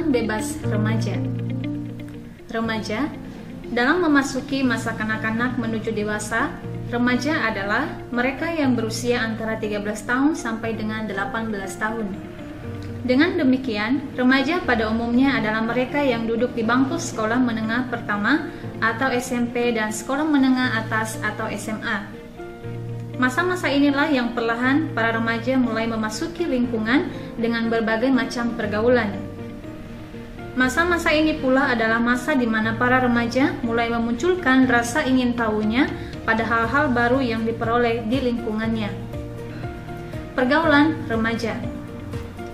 Ruang bebas remaja. Remaja, dalam memasuki masa kanak-kanak menuju dewasa, remaja adalah mereka yang berusia antara 13 tahun sampai dengan 18 tahun. Dengan demikian, remaja pada umumnya adalah mereka yang duduk di bangku sekolah menengah pertama atau SMP dan sekolah menengah atas atau SMA. Masa-masa inilah yang perlahan para remaja mulai memasuki lingkungan dengan berbagai macam pergaulan. Masa-masa ini pula adalah masa di mana para remaja mulai memunculkan rasa ingin tahunya pada hal-hal baru yang diperoleh di lingkungannya. Pergaulan remaja.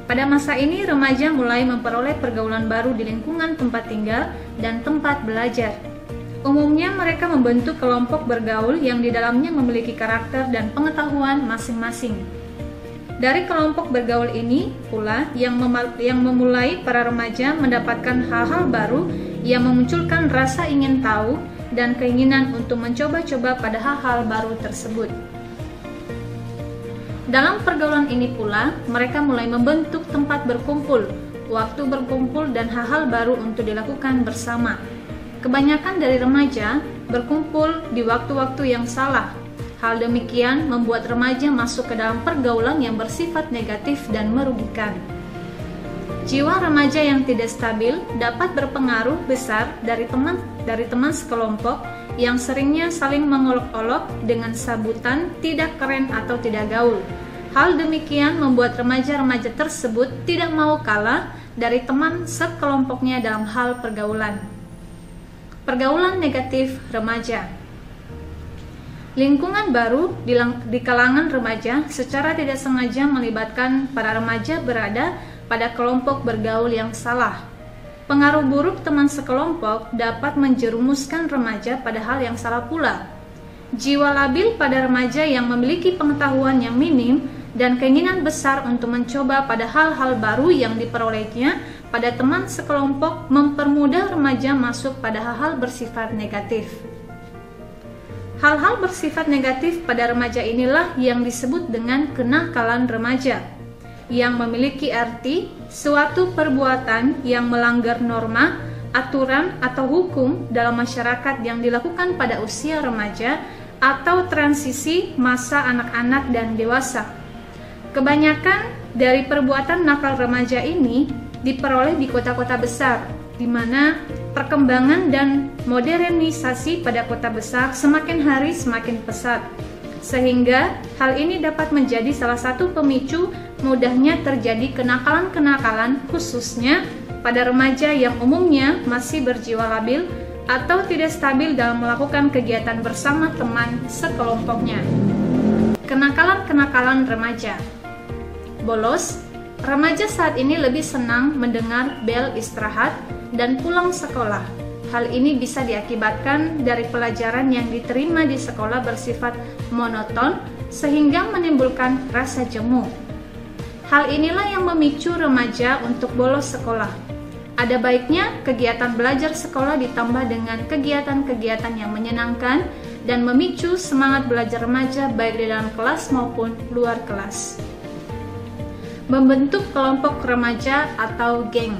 Pada masa ini remaja mulai memperoleh pergaulan baru di lingkungan tempat tinggal dan tempat belajar. Umumnya mereka membentuk kelompok bergaul yang di dalamnya memiliki karakter dan pengetahuan masing-masing. Dari kelompok bergaul ini pula yang memulai para remaja mendapatkan hal-hal baru yang memunculkan rasa ingin tahu dan keinginan untuk mencoba-coba pada hal-hal baru tersebut. Dalam pergaulan ini pula, mereka mulai membentuk tempat berkumpul, waktu berkumpul dan hal-hal baru untuk dilakukan bersama. Kebanyakan dari remaja berkumpul di waktu-waktu yang salah. Hal demikian membuat remaja masuk ke dalam pergaulan yang bersifat negatif dan merugikan. Jiwa remaja yang tidak stabil dapat berpengaruh besar dari teman sekelompok yang seringnya saling mengolok-olok dengan sabutan tidak keren atau tidak gaul. Hal demikian membuat remaja-remaja tersebut tidak mau kalah dari teman sekelompoknya dalam hal pergaulan. Pergaulan negatif remaja. Lingkungan baru di kalangan remaja secara tidak sengaja melibatkan para remaja berada pada kelompok bergaul yang salah. Pengaruh buruk teman sekelompok dapat menjerumuskan remaja pada hal yang salah pula. Jiwa labil pada remaja yang memiliki pengetahuan yang minim dan keinginan besar untuk mencoba pada hal-hal baru yang diperolehnya pada teman sekelompok mempermudah remaja masuk pada hal-hal bersifat negatif. Hal-hal bersifat negatif pada remaja inilah yang disebut dengan kenakalan remaja, yang memiliki arti suatu perbuatan yang melanggar norma, aturan, atau hukum dalam masyarakat yang dilakukan pada usia remaja atau transisi masa anak-anak dan dewasa. Kebanyakan dari perbuatan nakal remaja ini diperoleh di kota-kota besar, di mana perkembangan dan modernisasi pada kota besar semakin hari semakin pesat, sehingga hal ini dapat menjadi salah satu pemicu mudahnya terjadi kenakalan-kenakalan khususnya pada remaja yang umumnya masih berjiwa labil atau tidak stabil dalam melakukan kegiatan bersama teman sekelompoknya. Kenakalan-kenakalan remaja. Bolos. Remaja saat ini lebih senang mendengar bel istirahat dan pulang sekolah. Hal ini bisa diakibatkan dari pelajaran yang diterima di sekolah bersifat monoton sehingga menimbulkan rasa jenuh. Hal inilah yang memicu remaja untuk bolos sekolah. Ada baiknya kegiatan belajar sekolah ditambah dengan kegiatan-kegiatan yang menyenangkan dan memicu semangat belajar remaja baik di dalam kelas maupun luar kelas. Membentuk kelompok remaja atau geng.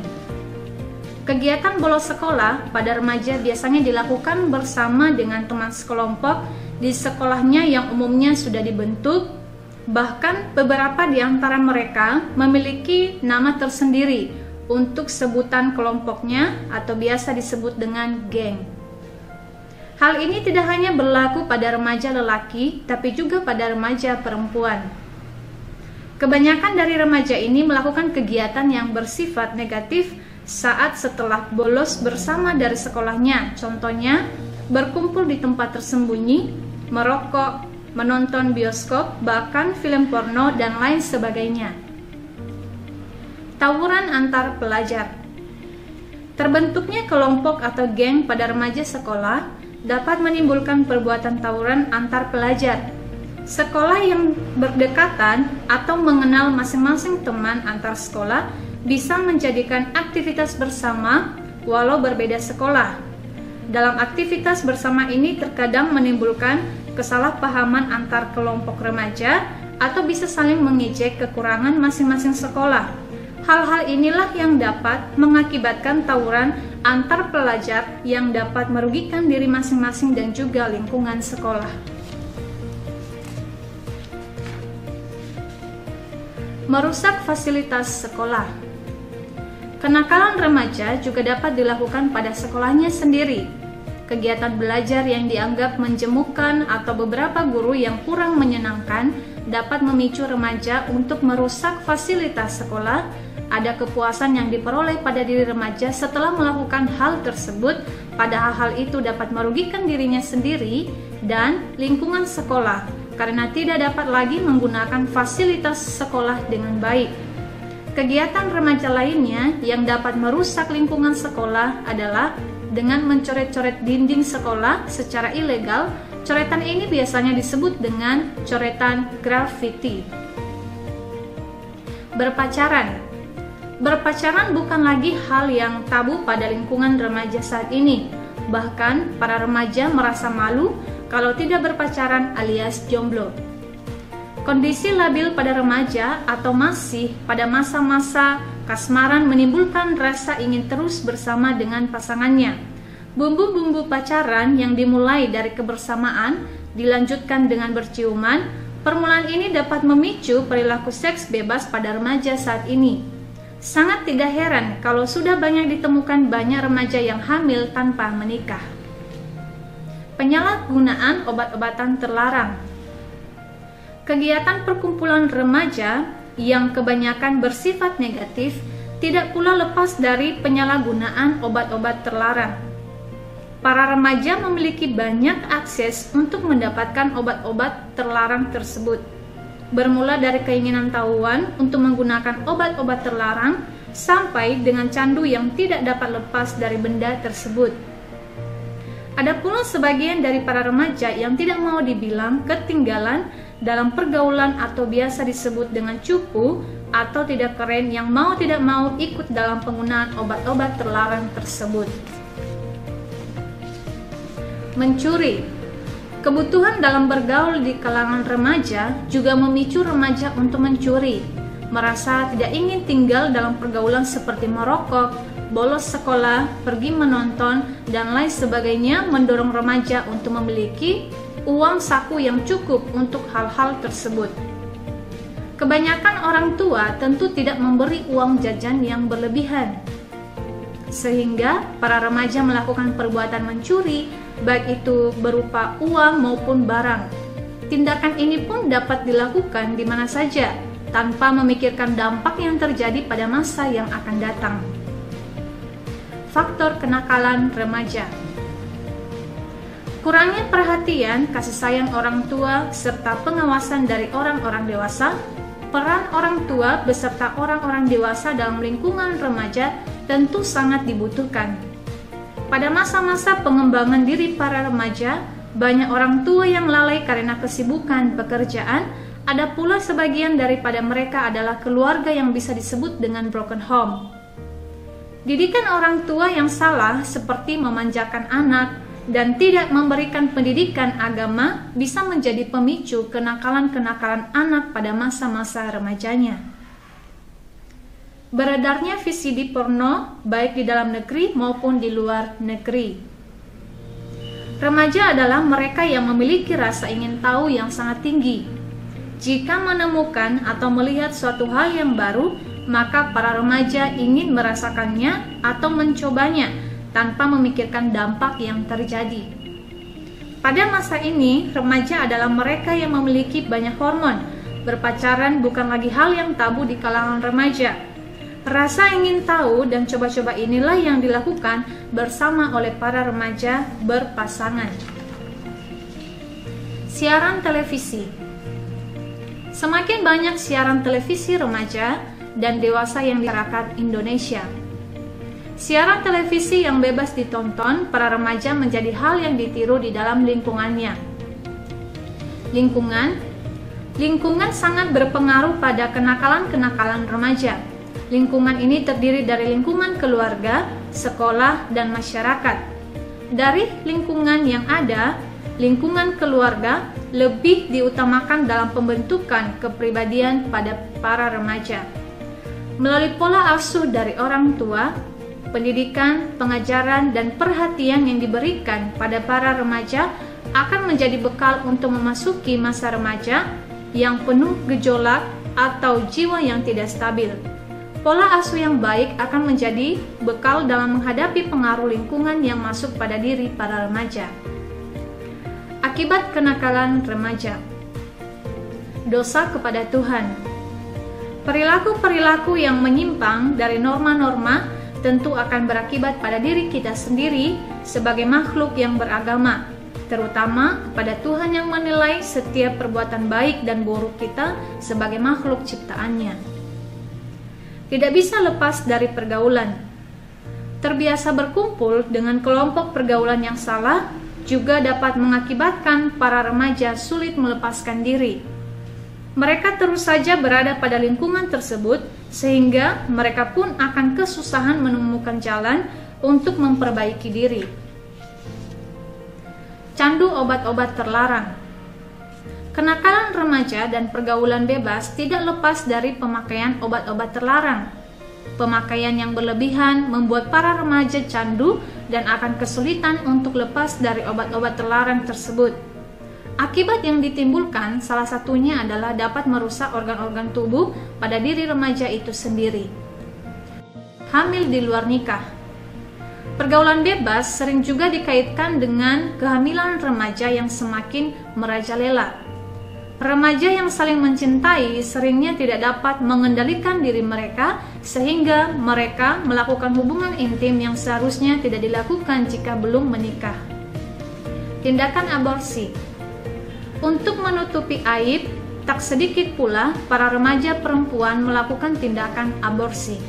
Kegiatan bolos sekolah pada remaja biasanya dilakukan bersama dengan teman sekelompok di sekolahnya yang umumnya sudah dibentuk. Bahkan beberapa di antara mereka memiliki nama tersendiri untuk sebutan kelompoknya atau biasa disebut dengan geng. Hal ini tidak hanya berlaku pada remaja lelaki, tapi juga pada remaja perempuan. Kebanyakan dari remaja ini melakukan kegiatan yang bersifat negatif saat setelah bolos bersama dari sekolahnya. Contohnya, berkumpul di tempat tersembunyi, merokok, menonton bioskop, bahkan film porno, dan lain sebagainya. Tawuran antar pelajar. Terbentuknya kelompok atau geng pada remaja sekolah dapat menimbulkan perbuatan tawuran antar pelajar. Sekolah yang berdekatan atau mengenal masing-masing teman antar sekolah bisa menjadikan aktivitas bersama walau berbeda sekolah. Dalam aktivitas bersama ini terkadang menimbulkan kesalahpahaman antar kelompok remaja atau bisa saling mengejek kekurangan masing-masing sekolah. Hal-hal inilah yang dapat mengakibatkan tawuran antar pelajar yang dapat merugikan diri masing-masing dan juga lingkungan sekolah. Merusak fasilitas sekolah. Kenakalan remaja juga dapat dilakukan pada sekolahnya sendiri. Kegiatan belajar yang dianggap menjemukan atau beberapa guru yang kurang menyenangkan dapat memicu remaja untuk merusak fasilitas sekolah. Ada kepuasan yang diperoleh pada diri remaja setelah melakukan hal tersebut, padahal hal itu dapat merugikan dirinya sendiri dan lingkungan sekolah karena tidak dapat lagi menggunakan fasilitas sekolah dengan baik. Kegiatan remaja lainnya yang dapat merusak lingkungan sekolah adalah dengan mencoret-coret dinding sekolah secara ilegal. Coretan ini biasanya disebut dengan coretan grafiti. Berpacaran. Berpacaran bukan lagi hal yang tabu pada lingkungan remaja saat ini. Bahkan para remaja merasa malu kalau tidak berpacaran alias jomblo. Kondisi labil pada remaja atau masih pada masa-masa kasmaran menimbulkan rasa ingin terus bersama dengan pasangannya. Bumbu-bumbu pacaran yang dimulai dari kebersamaan dilanjutkan dengan berciuman. Permulaan ini dapat memicu perilaku seks bebas pada remaja saat ini. Sangat tidak heran kalau sudah banyak ditemukan banyak remaja yang hamil tanpa menikah. Penyalahgunaan obat-obatan terlarang. Kegiatan perkumpulan remaja yang kebanyakan bersifat negatif tidak pula lepas dari penyalahgunaan obat-obat terlarang. Para remaja memiliki banyak akses untuk mendapatkan obat-obat terlarang tersebut. Bermula dari keinginan tahuan untuk menggunakan obat-obat terlarang sampai dengan candu yang tidak dapat lepas dari benda tersebut. Ada pula sebagian dari para remaja yang tidak mau dibilang ketinggalan dalam pergaulan atau biasa disebut dengan cupu atau tidak keren yang mau tidak mau ikut dalam penggunaan obat-obat terlarang tersebut. Mencuri. Kebutuhan dalam bergaul di kalangan remaja juga memicu remaja untuk mencuri. Merasa tidak ingin tinggal dalam pergaulan seperti merokok, bolos sekolah, pergi menonton, dan lain sebagainya mendorong remaja untuk memiliki uang saku yang cukup untuk hal-hal tersebut. Kebanyakan orang tua tentu tidak memberi uang jajan yang berlebihan, sehingga para remaja melakukan perbuatan mencuri, baik itu berupa uang maupun barang. Tindakan ini pun dapat dilakukan di mana saja, tanpa memikirkan dampak yang terjadi pada masa yang akan datang. Faktor kenakalan remaja. Kurangnya perhatian, kasih sayang orang tua, serta pengawasan dari orang-orang dewasa. Peran orang tua beserta orang-orang dewasa dalam lingkungan remaja tentu sangat dibutuhkan. Pada masa-masa pengembangan diri para remaja, banyak orang tua yang lalai karena kesibukan pekerjaan. Ada pula sebagian daripada mereka adalah keluarga yang bisa disebut dengan broken home. Didikan orang tua yang salah seperti memanjakan anak dan tidak memberikan pendidikan agama bisa menjadi pemicu kenakalan-kenakalan anak pada masa-masa remajanya. Beredarnya VCD porno baik di dalam negeri maupun di luar negeri. Remaja adalah mereka yang memiliki rasa ingin tahu yang sangat tinggi. Jika menemukan atau melihat suatu hal yang baru, maka para remaja ingin merasakannya atau mencobanya tanpa memikirkan dampak yang terjadi. Pada masa ini, remaja adalah mereka yang memiliki banyak hormon. Berpacaran bukan lagi hal yang tabu di kalangan remaja. Rasa ingin tahu dan coba-coba inilah yang dilakukan bersama oleh para remaja berpasangan. Siaran televisi. Semakin banyak siaran televisi remaja dan dewasa yang di masyarakat Indonesia. Siaran televisi yang bebas ditonton para remaja menjadi hal yang ditiru di dalam lingkungannya. Lingkungan sangat berpengaruh pada kenakalan-kenakalan remaja. Lingkungan ini terdiri dari lingkungan keluarga, sekolah, dan masyarakat. Dari lingkungan yang ada, lingkungan keluarga lebih diutamakan dalam pembentukan kepribadian pada para remaja. Melalui pola asuh dari orang tua, pendidikan, pengajaran, dan perhatian yang diberikan pada para remaja akan menjadi bekal untuk memasuki masa remaja yang penuh gejolak atau jiwa yang tidak stabil. Pola asuh yang baik akan menjadi bekal dalam menghadapi pengaruh lingkungan yang masuk pada diri para remaja. Akibat kenakalan remaja. Dosa kepada Tuhan. Perilaku-perilaku yang menyimpang dari norma-norma tentu akan berakibat pada diri kita sendiri sebagai makhluk yang beragama, terutama kepada Tuhan yang menilai setiap perbuatan baik dan buruk kita sebagai makhluk ciptaannya. Tidak bisa lepas dari pergaulan. Terbiasa berkumpul dengan kelompok pergaulan yang salah juga dapat mengakibatkan para remaja sulit melepaskan diri. Mereka terus saja berada pada lingkungan tersebut sehingga mereka pun akan kesusahan menemukan jalan untuk memperbaiki diri. Candu obat-obat terlarang. Kenakalan remaja dan pergaulan bebas tidak lepas dari pemakaian obat-obat terlarang. Pemakaian yang berlebihan membuat para remaja candu dan akan kesulitan untuk lepas dari obat-obat terlarang tersebut. Akibat yang ditimbulkan salah satunya adalah dapat merusak organ-organ tubuh pada diri remaja itu sendiri. Hamil di luar nikah. Pergaulan bebas sering juga dikaitkan dengan kehamilan remaja yang semakin merajalela. Remaja yang saling mencintai seringnya tidak dapat mengendalikan diri mereka sehingga mereka melakukan hubungan intim yang seharusnya tidak dilakukan jika belum menikah. Tindakan aborsi. Untuk menutupi aib, tak sedikit pula para remaja perempuan melakukan tindakan aborsi.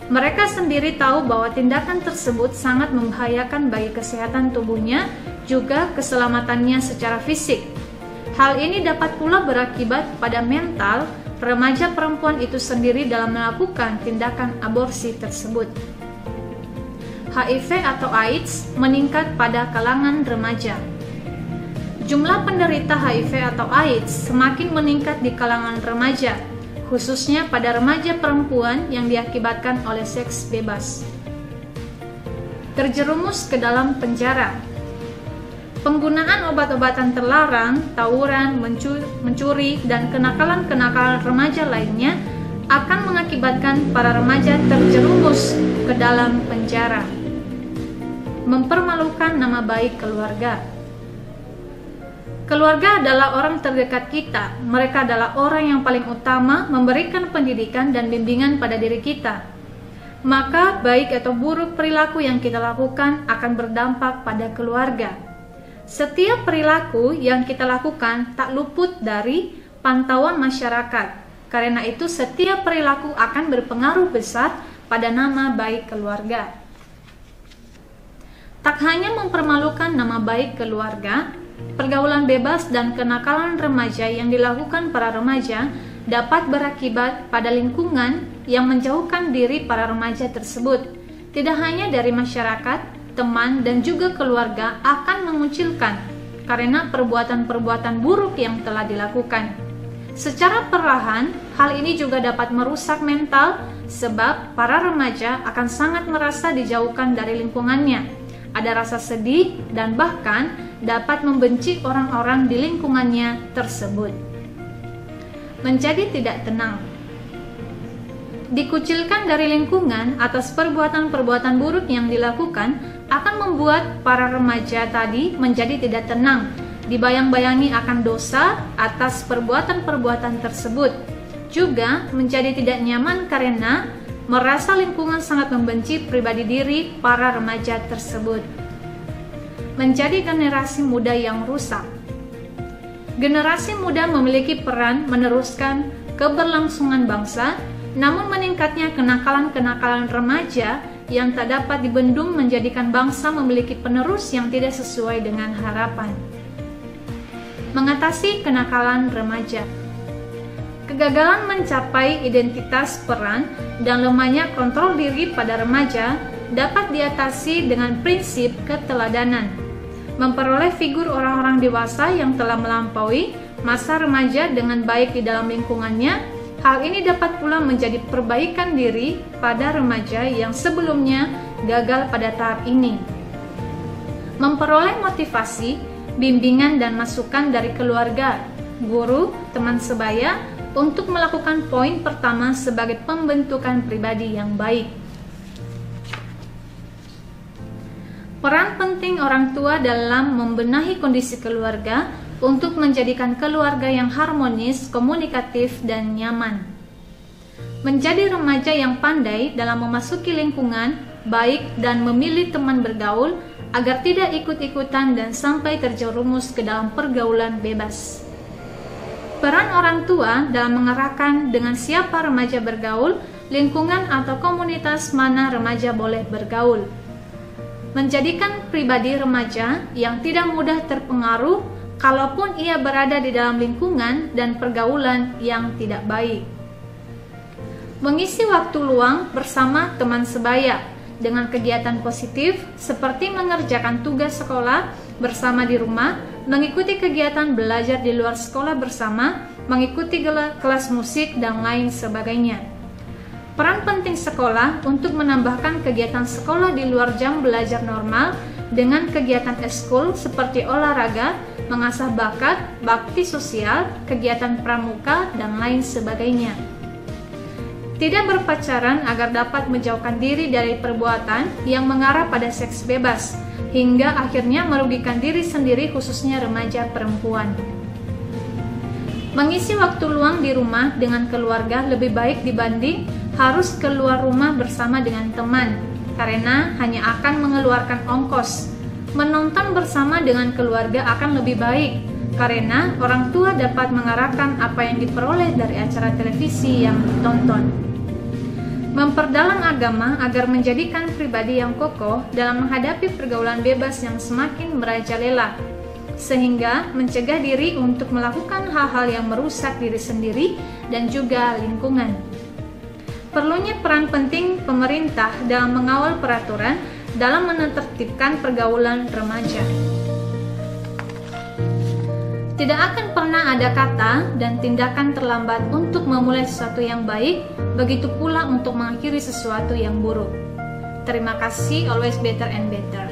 Mereka sendiri tahu bahwa tindakan tersebut sangat membahayakan bagi kesehatan tubuhnya, juga keselamatannya secara fisik. Hal ini dapat pula berakibat pada mental remaja perempuan itu sendiri dalam melakukan tindakan aborsi tersebut. HIV atau AIDS meningkat pada kalangan remaja. Jumlah penderita HIV atau AIDS semakin meningkat di kalangan remaja, khususnya pada remaja perempuan yang diakibatkan oleh seks bebas. Terjerumus ke dalam penjara. Penggunaan obat-obatan terlarang, tawuran, mencuri, dan kenakalan-kenakalan remaja lainnya akan mengakibatkan para remaja terjerumus ke dalam penjara. Mempermalukan nama baik keluarga. Keluarga adalah orang terdekat kita. Mereka adalah orang yang paling utama memberikan pendidikan dan bimbingan pada diri kita. Maka baik atau buruk perilaku yang kita lakukan akan berdampak pada keluarga. Setiap perilaku yang kita lakukan tak luput dari pantauan masyarakat. Karena itu setiap perilaku akan berpengaruh besar pada nama baik keluarga. Tak hanya mempermalukan nama baik keluarga, pergaulan bebas dan kenakalan remaja yang dilakukan para remaja dapat berakibat pada lingkungan yang menjauhkan diri para remaja tersebut. Tidak hanya dari masyarakat, teman, dan juga keluarga akan mengucilkan karena perbuatan-perbuatan buruk yang telah dilakukan. Secara perlahan, hal ini juga dapat merusak mental sebab para remaja akan sangat merasa dijauhkan dari lingkungannya. Ada rasa sedih dan bahkan dapat membenci orang-orang di lingkungannya tersebut. Menjadi tidak tenang. Dikucilkan dari lingkungan atas perbuatan-perbuatan buruk yang dilakukan akan membuat para remaja tadi menjadi tidak tenang, dibayang-bayangi akan dosa atas perbuatan-perbuatan tersebut. Juga menjadi tidak nyaman karena merasa lingkungan sangat membenci pribadi diri para remaja tersebut. Menjadi generasi muda yang rusak. Generasi muda memiliki peran meneruskan keberlangsungan bangsa, namun meningkatnya kenakalan-kenakalan remaja yang tak dapat dibendung menjadikan bangsa memiliki penerus yang tidak sesuai dengan harapan. Mengatasi kenakalan remaja. Kegagalan mencapai identitas peran dan lemahnya kontrol diri pada remaja dapat diatasi dengan prinsip keteladanan. Memperoleh figur orang-orang dewasa yang telah melampaui masa remaja dengan baik di dalam lingkungannya. Hal ini dapat pula menjadi perbaikan diri pada remaja yang sebelumnya gagal pada tahap ini. Memperoleh motivasi, bimbingan dan masukan dari keluarga, guru, teman sebaya untuk melakukan poin pertama sebagai pembentukan pribadi yang baik. Peran penting orang tua dalam membenahi kondisi keluarga untuk menjadikan keluarga yang harmonis, komunikatif, dan nyaman. Menjadi remaja yang pandai dalam memasuki lingkungan baik dan memilih teman bergaul agar tidak ikut-ikutan dan sampai terjerumus ke dalam pergaulan bebas. Peran orang tua dalam mengarahkan dengan siapa remaja bergaul, lingkungan atau komunitas mana remaja boleh bergaul. Menjadikan pribadi remaja yang tidak mudah terpengaruh kalaupun ia berada di dalam lingkungan dan pergaulan yang tidak baik. Mengisi waktu luang bersama teman sebaya dengan kegiatan positif seperti mengerjakan tugas sekolah bersama di rumah, mengikuti kegiatan belajar di luar sekolah bersama, mengikuti kelas musik, dan lain sebagainya. Peran penting sekolah untuk menambahkan kegiatan sekolah di luar jam belajar normal dengan kegiatan eskul seperti olahraga, mengasah bakat, bakti sosial, kegiatan pramuka, dan lain sebagainya. Tidak berpacaran agar dapat menjauhkan diri dari perbuatan yang mengarah pada seks bebas, hingga akhirnya merugikan diri sendiri khususnya remaja perempuan. Mengisi waktu luang di rumah dengan keluarga lebih baik dibanding harus keluar rumah bersama dengan teman, karena hanya akan mengeluarkan ongkos. Menonton bersama dengan keluarga akan lebih baik, karena orang tua dapat mengarahkan apa yang diperoleh dari acara televisi yang ditonton. Memperdalam agama agar menjadikan pribadi yang kokoh dalam menghadapi pergaulan bebas yang semakin merajalela, sehingga mencegah diri untuk melakukan hal-hal yang merusak diri sendiri dan juga lingkungan. Perlunya peran penting pemerintah dalam mengawal peraturan dalam menertibkan pergaulan remaja. Tidak akan pernah ada kata dan tindakan terlambat untuk memulai sesuatu yang baik, begitu pula untuk mengakhiri sesuatu yang buruk. Terima kasih, always better and better.